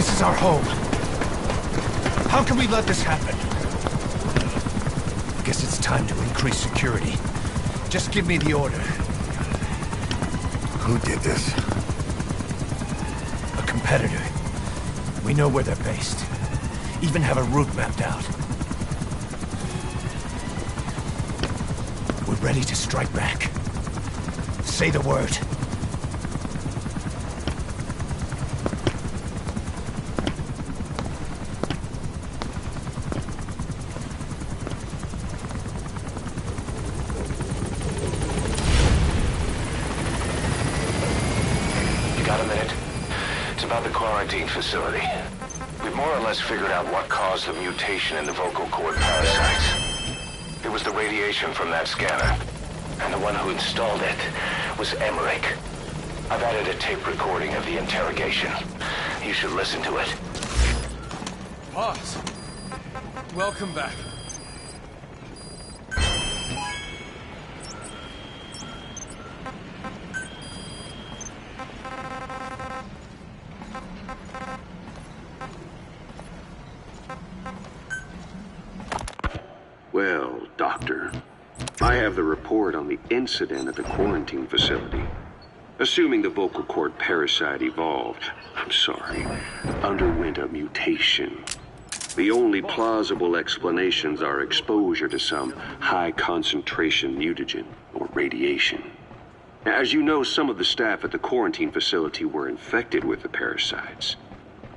This is our home. How can we let this happen? I guess it's time to increase security. Just give me the order. Who did this? A competitor. We know where they're based. Even have a route mapped out. We're ready to strike back. Say the word. Facility. We've more or less figured out what caused the mutation in the vocal cord parasites. It was the radiation from that scanner, and the one who installed it was Emmerich. I've added a tape recording of the interrogation. You should listen to it. Boss, welcome back. Well, Doctor, I have the report on the incident at the quarantine facility. Assuming the vocal cord parasite evolved, underwent a mutation. The only plausible explanations are exposure to some high-concentration mutagen, or radiation. As you know, some of the staff at the quarantine facility were infected with the parasites.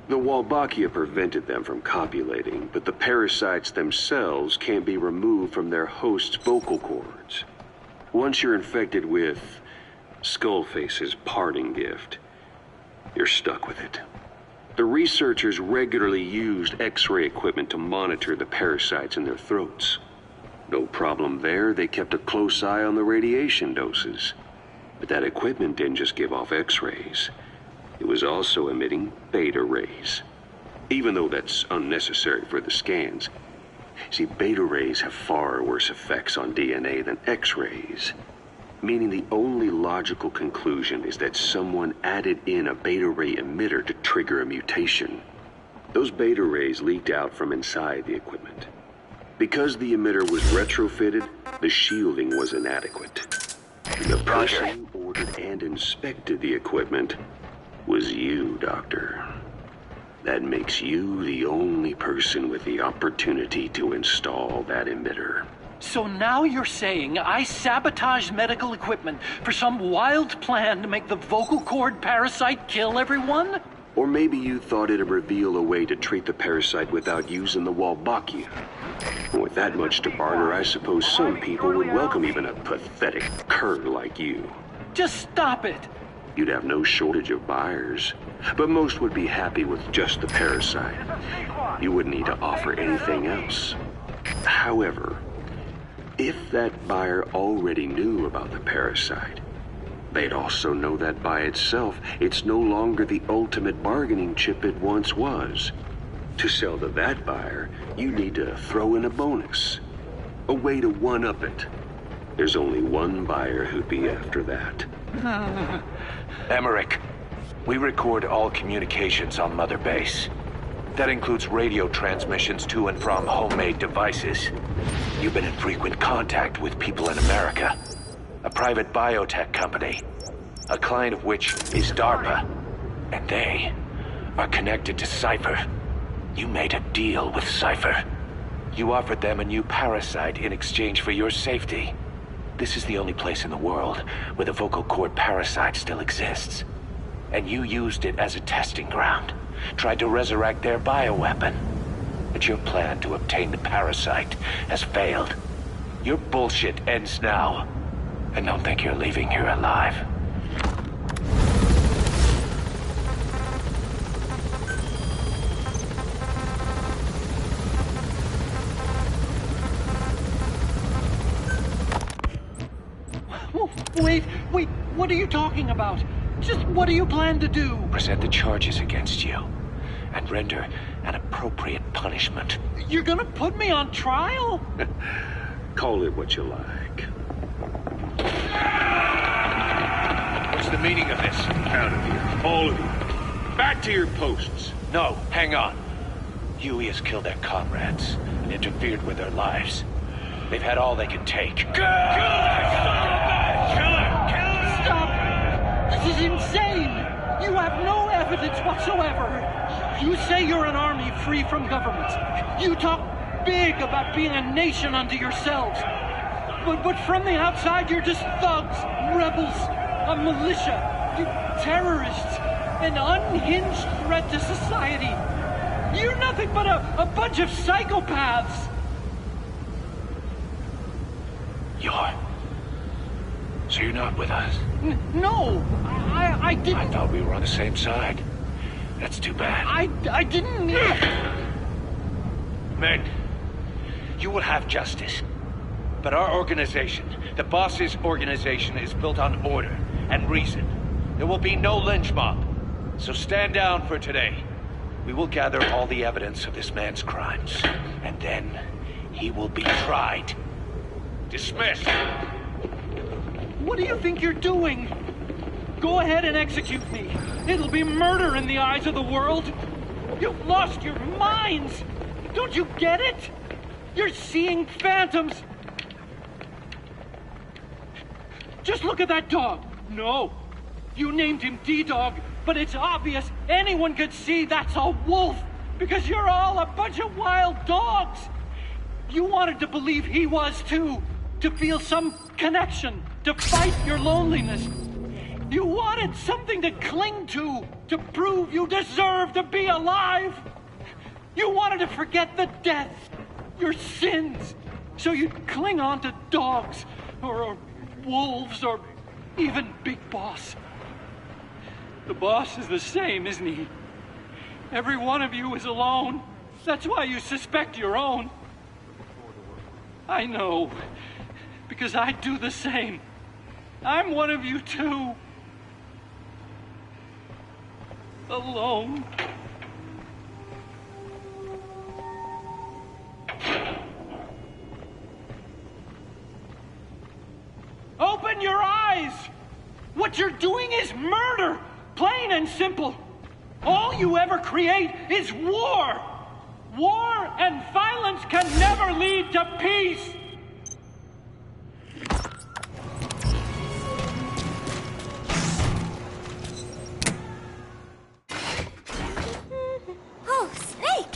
The Wolbachia prevented them from copulating, but the parasites themselves can't be removed from their host's vocal cords. Once you're infected with Skullface's parting gift, you're stuck with it. The researchers regularly used X-ray equipment to monitor the parasites in their throats. No problem there, they kept a close eye on the radiation doses. But that equipment didn't just give off X-rays. It was also emitting beta rays. Even though that's unnecessary for the scans. See, beta rays have far worse effects on DNA than X-rays. Meaning the only logical conclusion is that someone added in a beta ray emitter to trigger a mutation. Those beta rays leaked out from inside the equipment. Because the emitter was retrofitted, the shielding was inadequate. The person who ordered and inspected the equipment was you, Doctor. That makes you the only person with the opportunity to install that emitter. So now you're saying I sabotaged medical equipment for some wild plan to make the vocal cord parasite kill everyone? Or maybe you thought it'd reveal a way to treat the parasite without using the Wolbachia. With that much to barter, I suppose some people would welcome even a pathetic cur like you. Just stop it! You'd have no shortage of buyers, but most would be happy with just the parasite. You wouldn't need to offer anything else. However, if that buyer already knew about the parasite, they'd also know that by itself, it's no longer the ultimate bargaining chip it once was. To sell to that buyer, you need to throw in a bonus, a way to one-up it. There's only one buyer who'd be after that. Emmerich, we record all communications on Mother Base. That includes radio transmissions to and from homemade devices. You've been in frequent contact with people in America. A private biotech company, a client of which is DARPA. And they are connected to Cypher. You made a deal with Cypher. You offered them a new parasite in exchange for your safety. This is the only place in the world where the vocal cord parasite still exists. And you used it as a testing ground. Tried to resurrect their bioweapon. But your plan to obtain the parasite has failed. Your bullshit ends now. And don't think you're leaving here alive. Wait, what are you talking about? Just what do you plan to do? Present the charges against you, and render an appropriate punishment. You're gonna put me on trial? Call it what you like. What's the meaning of this? Out of here, all of you. Back to your posts. No, hang on. Huey has killed their comrades and interfered with their lives. They've had all they can take. Kill her! Stop! This is insane! You have no evidence whatsoever. You say you're an army free from government. You talk big about being a nation unto yourselves. But from the outside, you're just thugs, rebels, a militia, you terrorists, an unhinged threat to society. You're nothing but a bunch of psychopaths. So you're not with us? No, I didn't. I thought we were on the same side. That's too bad. I didn't mean... Men, you will have justice. But our organization, the boss's organization, is built on order and reason. There will be no lynch mob. So stand down for today. We will gather all the evidence of this man's crimes. And then he will be tried. Dismissed. What do you think you're doing? Go ahead and execute me. It'll be murder in the eyes of the world. You've lost your minds. Don't you get it? You're seeing phantoms. Just look at that dog. No, you named him D-Dog, but it's obvious anyone could see that's a wolf because you're all a bunch of wild dogs. You wanted to believe he was too, to feel some connection, to fight your loneliness. You wanted something to cling to prove you deserve to be alive. You wanted to forget the death, your sins, so you'd cling on to dogs, or wolves, or even Big Boss. The boss is the same, isn't he? Every one of you is alone. That's why you suspect your own. I know, because I do the same. I'm one of you too. Alone. Open your eyes! What you're doing is murder! Plain and simple. All you ever create is war! War and violence can never lead to peace! Oh, Snake!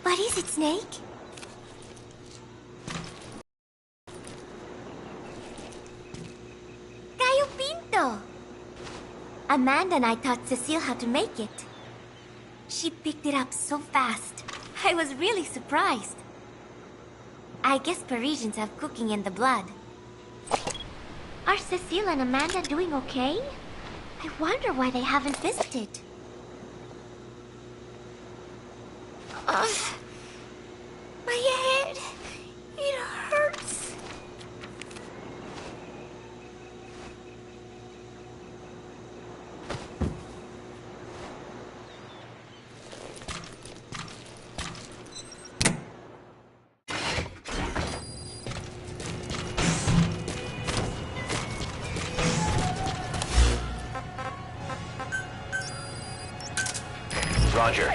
What is it, Snake? Gallo Pinto! Amanda and I taught Cecile how to make it. She picked it up so fast. I was really surprised. I guess Parisians have cooking in the blood. Are Cecile and Amanda doing okay? I wonder why they haven't visited. My head, it hurts. Roger.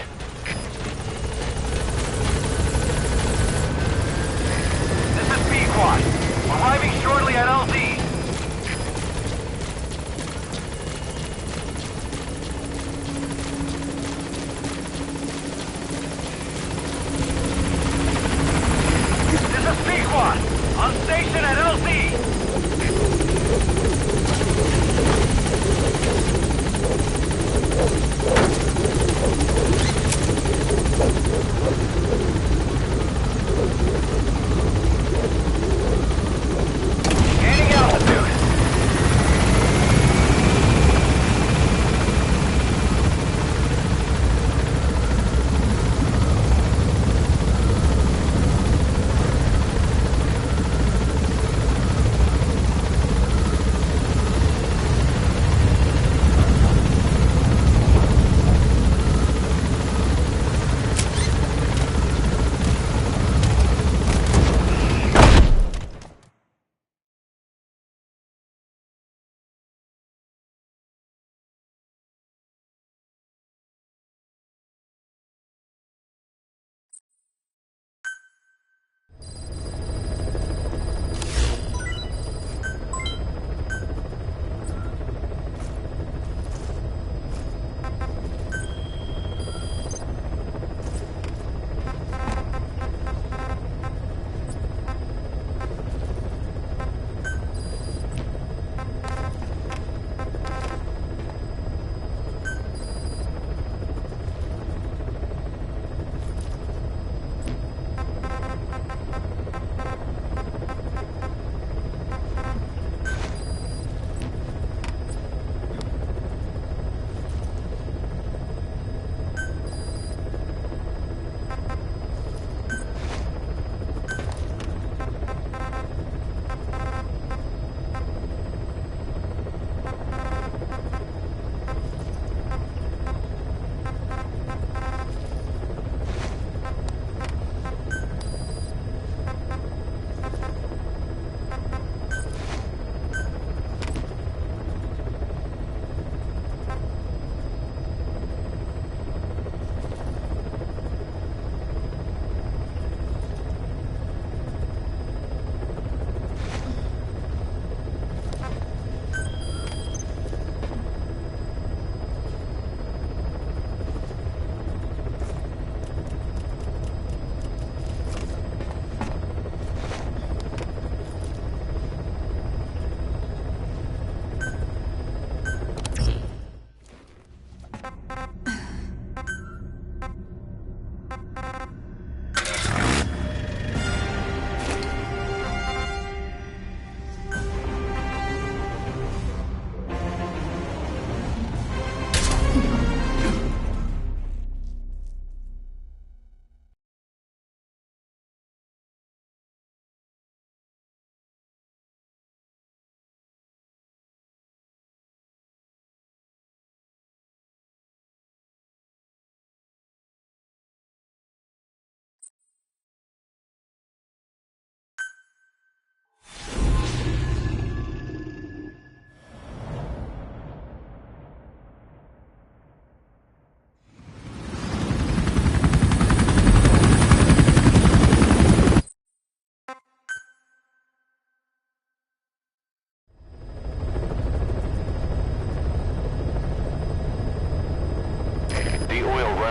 This is B-Quad. Arriving shortly at LZ. This is B-Quad. On station at LZ. Gaining altitude.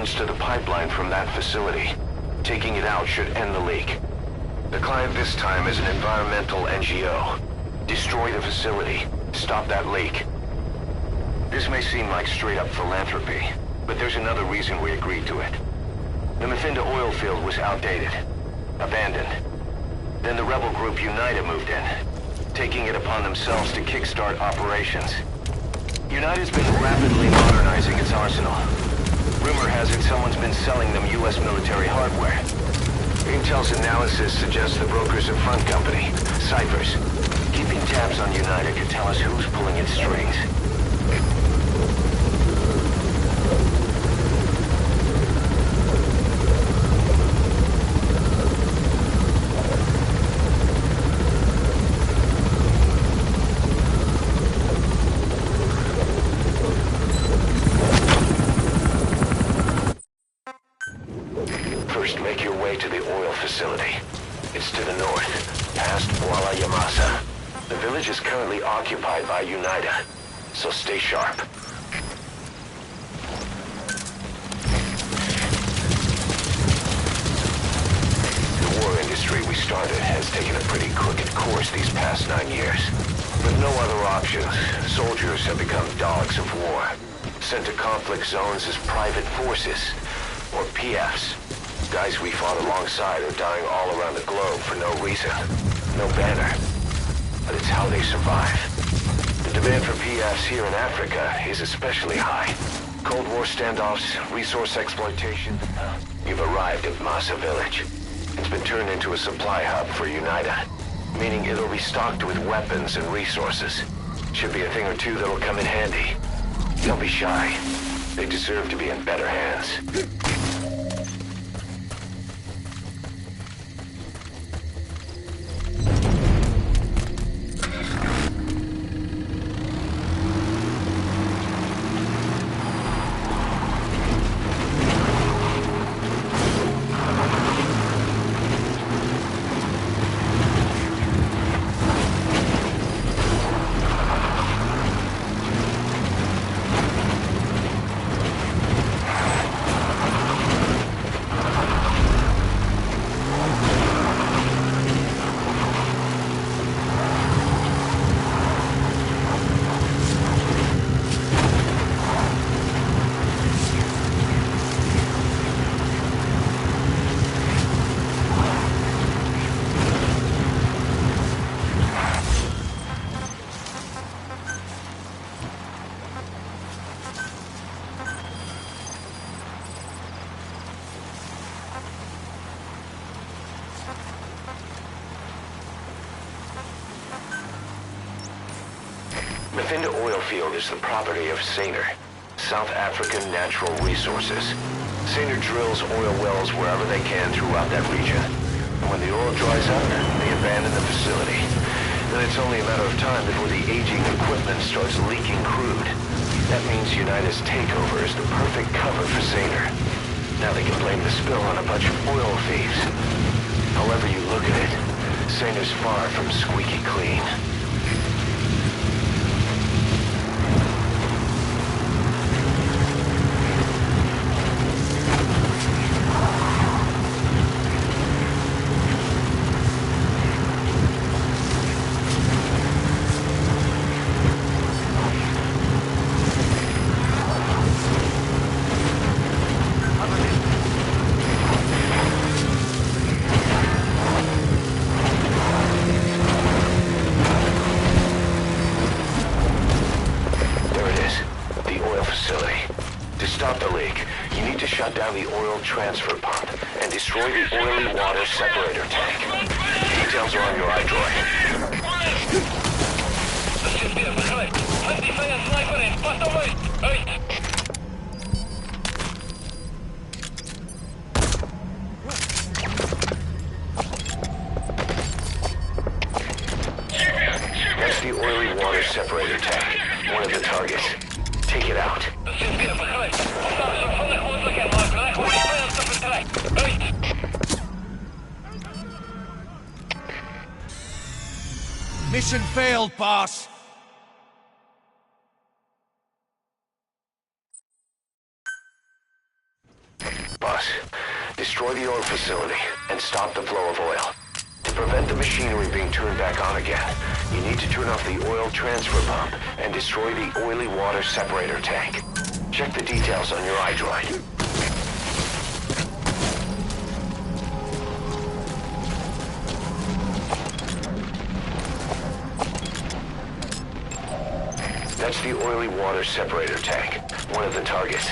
runs to the pipeline from that facility. Taking it out should end the leak. The client this time is an environmental NGO. Destroy the facility. Stop that leak. This may seem like straight-up philanthropy, but there's another reason we agreed to it. The Mephinda oil field was outdated, abandoned. Then the rebel group UNITA moved in, taking it upon themselves to kickstart operations. UNITA's been rapidly modernizing its arsenal. Rumor has it someone's been selling them U.S. military hardware. Intel's analysis suggests the broker's a front company, Cyphers. Keeping tabs on UNITA could tell us who's pulling its strings. First, make your way to the oil facility. It's to the north, past Walla Yamasa. The village is currently occupied by UNITA, so stay sharp. The war industry we started has taken a pretty crooked course these past 9 years. With no other options, soldiers have become dogs of war, sent to conflict zones as private forces, or PFs. Guys we fought alongside are dying all around the globe for no reason. No banner. But it's how they survive. The demand for PFs here in Africa is especially high. Cold War standoffs, resource exploitation. You've arrived at Masa Village. It's been turned into a supply hub for UNITA, meaning it'll be stocked with weapons and resources. Should be a thing or two that'll come in handy. Don't be shy. They deserve to be in better hands. Mephinda oil field is the property of Saner, South African Natural Resources. Saner drills oil wells wherever they can throughout that region. And when the oil dries up, they abandon the facility. Then it's only a matter of time before the aging equipment starts leaking crude. That means UNITA's takeover is the perfect cover for Saner. Now they can blame the spill on a bunch of oil thieves. However you look at it, Saner's far from squeaky clean. Shut down the oil transfer pump and destroy the oily water separator tank. Details are on your iDroid. That's the oily water separator tank, one of the targets. Take it out. Mission failed, boss. destroy the oil facility and stop the flow of oil. To prevent the machinery being turned back on again, you need to turn off the oil transfer pump and destroy the oily water separator tank. Check the details on your iDroid. That's the oily water separator tank, one of the targets.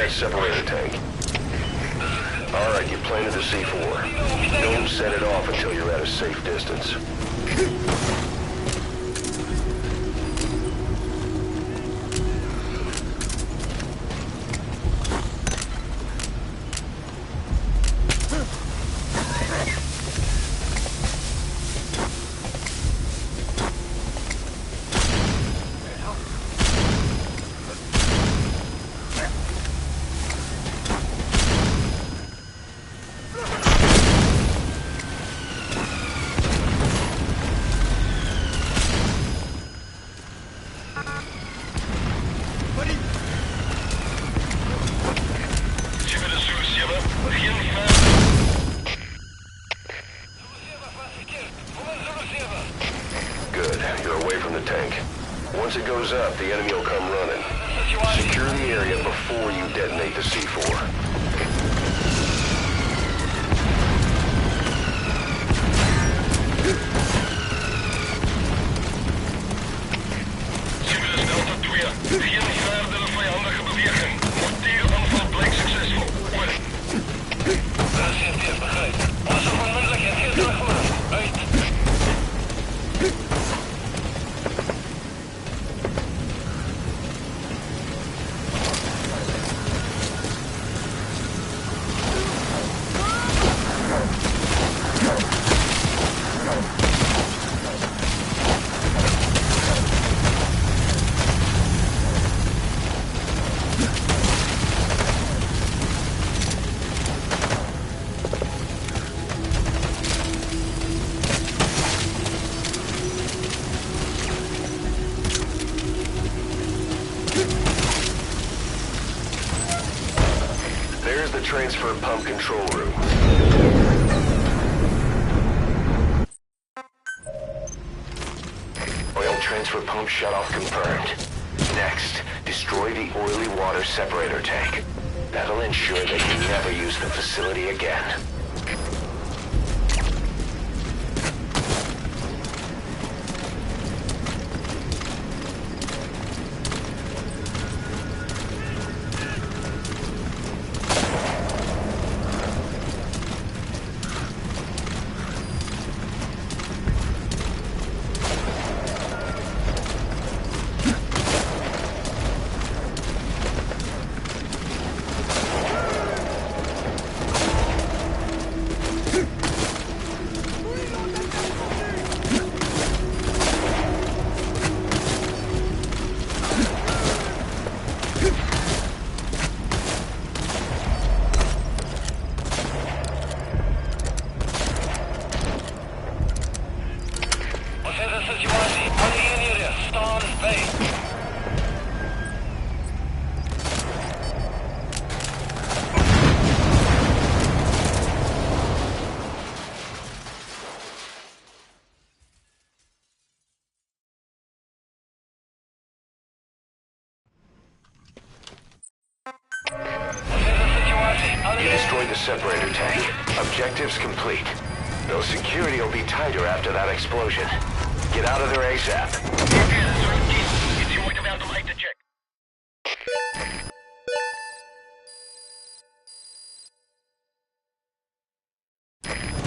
Separator tank. Alright, you planted the C4. Don't set it off until you're at a safe distance. Once it goes up, the enemy will come running. Secure the area before you detonate the C4. Geen verdere vijandige beweging. Mortieraanval blijkt succesvol. Over. CFT, begrijp. Als er onmiddellijk geen teruggelopen. Uit. the transfer pump control room. Oil transfer pump shutoff confirmed. Next, destroy the oily water separator tank. That'll ensure they can never use the facility again. You destroyed the separator tank. Objectives complete. Though security will be tighter after that explosion. Get out of there ASAP.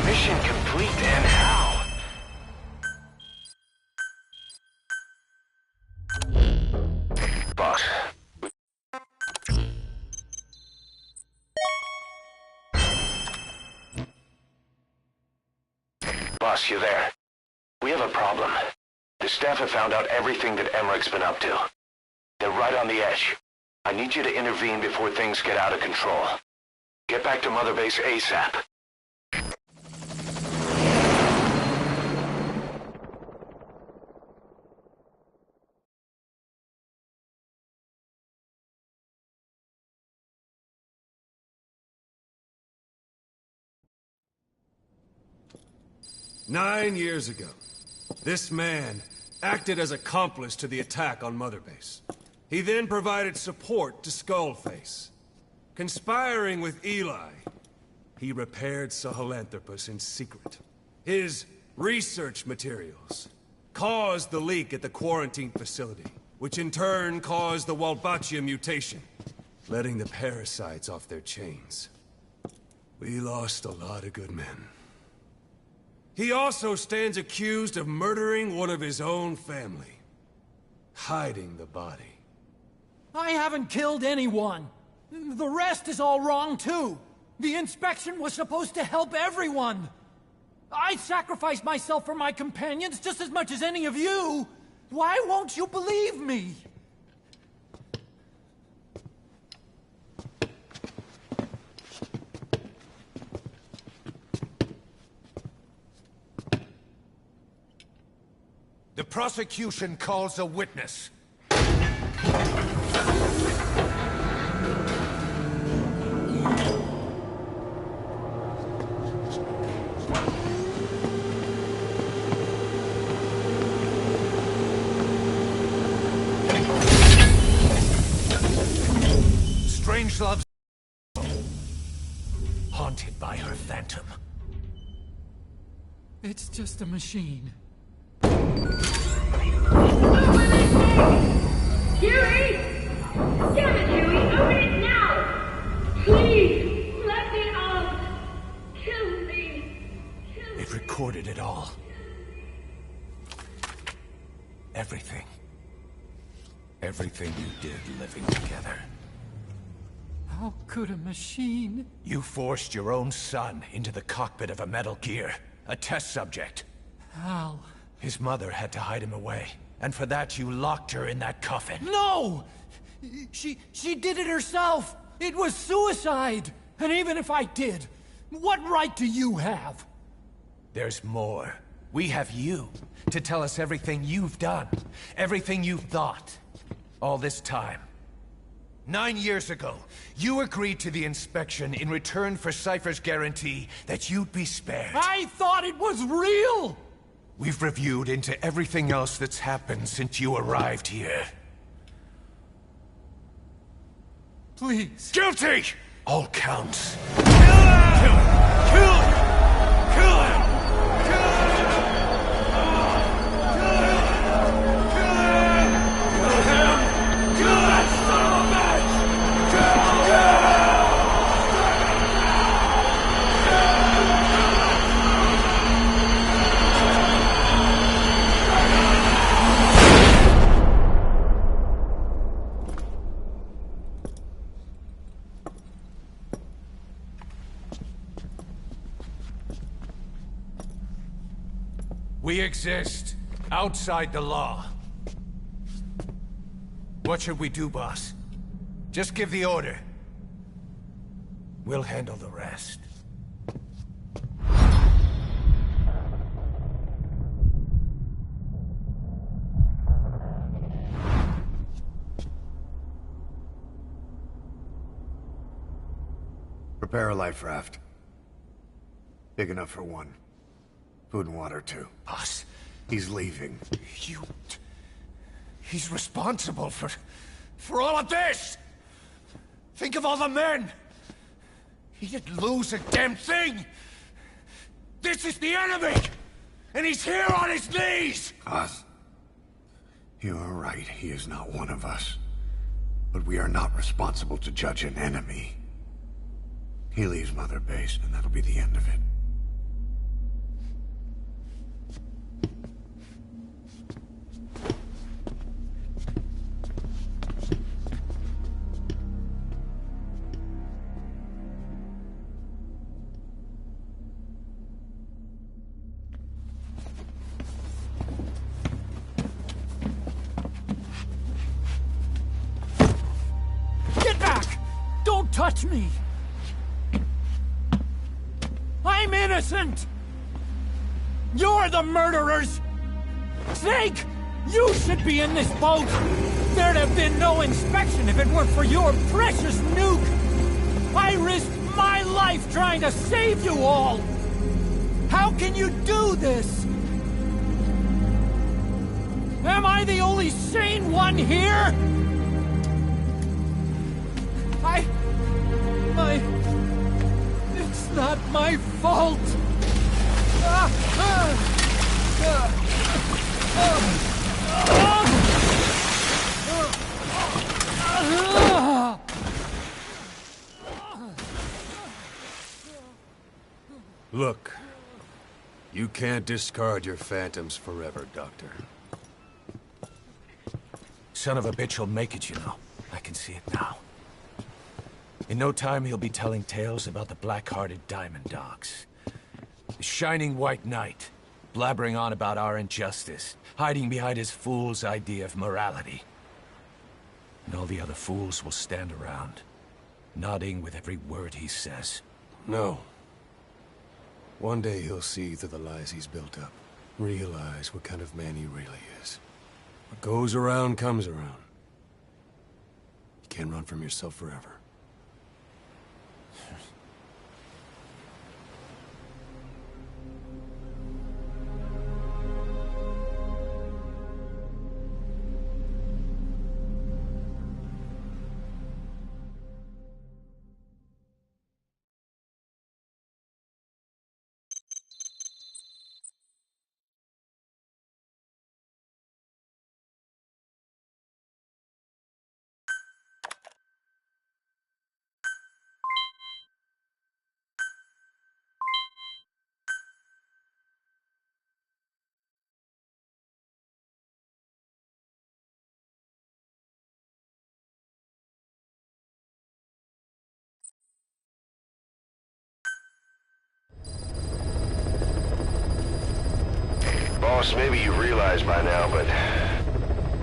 Mission complete, and how? Boss. Boss, you there? We have a problem. The staff have found out everything that Emmerich's been up to. They're right on the edge. I need you to intervene before things get out of control. Get back to Mother Base ASAP. Nine years ago, this man acted as accomplice to the attack on Mother Base. He then provided support to Skullface. Conspiring with Eli, he repaired Sahelanthropus in secret. His research materials caused the leak at the quarantine facility, which in turn caused the Walbachia mutation, letting the parasites off their chains. We lost a lot of good men. He also stands accused of murdering one of his own family, hiding the body. I haven't killed anyone. The rest is all wrong, too. The inspection was supposed to help everyone. I sacrificed myself for my companions just as much as any of you. Why won't you believe me? The prosecution calls a witness. Strangelove's haunted by her phantom. It's just a machine. Huey! Damn it, Huey! Open it now! Please! Let me out! Kill me! It recorded it all. Everything. Everything you did living together. How could a machine? You forced your own son into the cockpit of a Metal Gear. A test subject. How? His mother had to hide him away. And for that, you locked her in that coffin. No! She did it herself! It was suicide! And even if I did, what right do you have? There's more. We have you to tell us everything you've done. Everything you've thought. All this time. 9 years ago, you agreed to the inspection in return for Cypher's guarantee that you'd be spared. I thought it was real! We've reviewed into everything else that's happened since you arrived here. Please. Guilty! All counts. We exist outside the law. What should we do, boss? Just give the order. We'll handle the rest. Prepare a life raft. Big enough for one. Food and water, too. Boss, he's leaving. He's responsible for all of this! Think of all the men! He didn't lose a damn thing! This is the enemy! And he's here on his knees! Us? You are right, he is not one of us. But we are not responsible to judge an enemy. He leaves Mother Base, and that'll be the end of it. Touch me! I'm innocent! You're the murderers! Snake! You should be in this boat! There'd have been no inspection if it weren't for your precious nuke! I risked my life trying to save you all! How can you do this? Am I the only sane one here? It's not my fault! Look, you can't discard your phantoms forever, Doctor. Son of a bitch will make it, you know. I can see it now. In no time, he'll be telling tales about the black-hearted Diamond Dogs. The Shining White Knight, blabbering on about our injustice, hiding behind his fool's idea of morality. And all the other fools will stand around, nodding with every word he says. No. One day he'll see through the lies he's built up, realize what kind of man he really is. What goes around comes around. You can't run from yourself forever. Boss, maybe you realize by now, but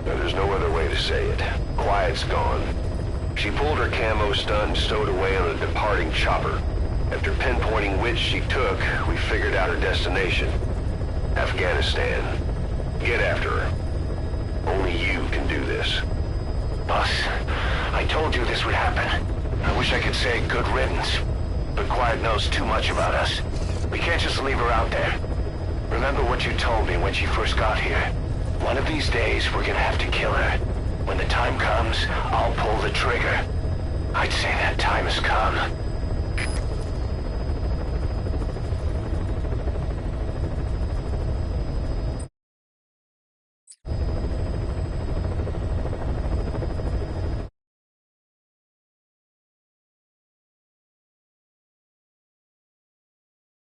there's no other way to say it. Quiet's gone. She pulled her camo stun and stowed away on a departing chopper. After pinpointing which she took, we figured out her destination. Afghanistan. Get after her. Only you can do this. Boss, I told you this would happen. I wish I could say good riddance, but Quiet knows too much about us. We can't just leave her out there. Remember what you told me when she first got here. One of these days, we're gonna have to kill her. When the time comes, I'll pull the trigger. I'd say that time has come.